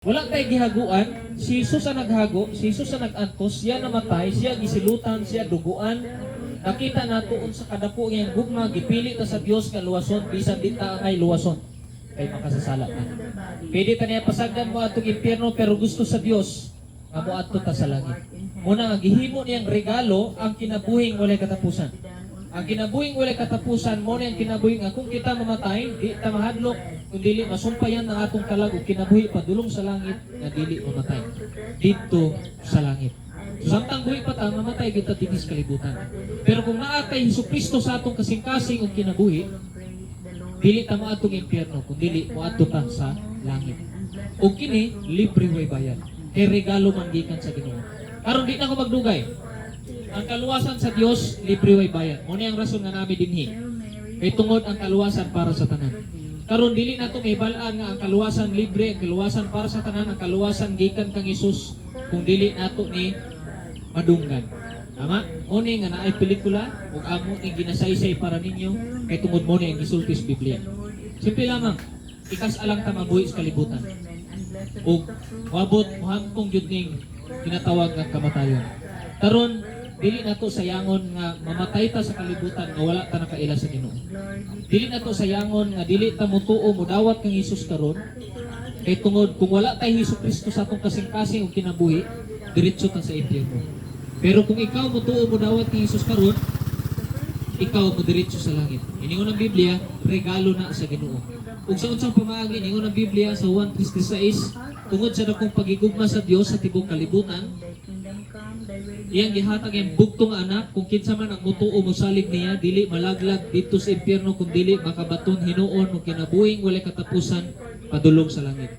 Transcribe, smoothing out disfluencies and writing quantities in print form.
Wala tayo gihaguan, si Jesus ang naghago, si Jesus ang nag-antos, siya namatay, siya gisilutan, siya duguan. Nakita natuon sa kadapo ngayong gugma, gipili ta sa Dios nga luwason, bisan di ta angay luwason. Kay makasasala ta. Pwede ta niya pasagdan mo atong impyerno, pero gusto sa Dios nga moadto ta sa langit. Muna nga gihimo niyang regalo ang kinabuhing walay katapusan. Ang kinabuhing walay katapusan mo na ang kinabuhing nga kung kita mamatay, di ta mahadlok, kung dili masumpayan ng atong kalag ug kinabuhi padulong sa langit nga dili mamatay dito sa langit. So, samtang buhi pa ta mamatay kita tigis kalibutan. Pero kung naa kay Hesukristo sa atong kasing-kasing ug kinabuhi, dili ta moadtong impyerno, kung dili moadto ta sa langit. Ug kini libre way bayad. Kay regalo man gikan sa Ginoo. Karon di na ko magdugay. Ang kaluwasan sa Dios libre way bayad. Mo ni ang rason nga nami dinhi. Kay tungod ang kaluwasan para sa tanan. Karon dili nato may bal-an nga ang kaluwasan libre, ang kaluwasan para sa tanan, ang kaluwasan gikan kang Hesus kung dili nato ni madunggan. Tama? Mo ni nga naay pelikula ug amo ni ginasaysay para ninyo kay tungod mo ni ang gisulti sa Biblia. Simple lamang, ikas alang ta mabuhi sa kalibutan. Ug moabot mohangkong jud ning kinatawag nga kamatayon. Karon dili nato sayangon nga mamatay ta sa kalibutan nga wala ta nakaila sa Ginoo. Dili nato sayangon nga dili ta mutuo modawat kang Hesus karon. Kay tungod kung wala tay Hesukristo sa atong kasing-kasing ug kinabuhi, diretso ta sa impyerno. Pero kung ikaw mutuo modawat kang Hesus karon, ikaw mo diretso sa langit. Iningon ang Biblia, regalo na sa Ginoo. Ug sa unsang pamaagi iningon ang Biblia sa 1:36, tungod sa dakong pagigugma sa Dios sa tibuok kalibutan, iyang gihatag ang bugtong anak kung kinsa man ang mutuo mosalig niya dili malaglag dito sa impyerno kung dili makabaton hinuon ug kinabuhing walay katapusan padulong sa langit.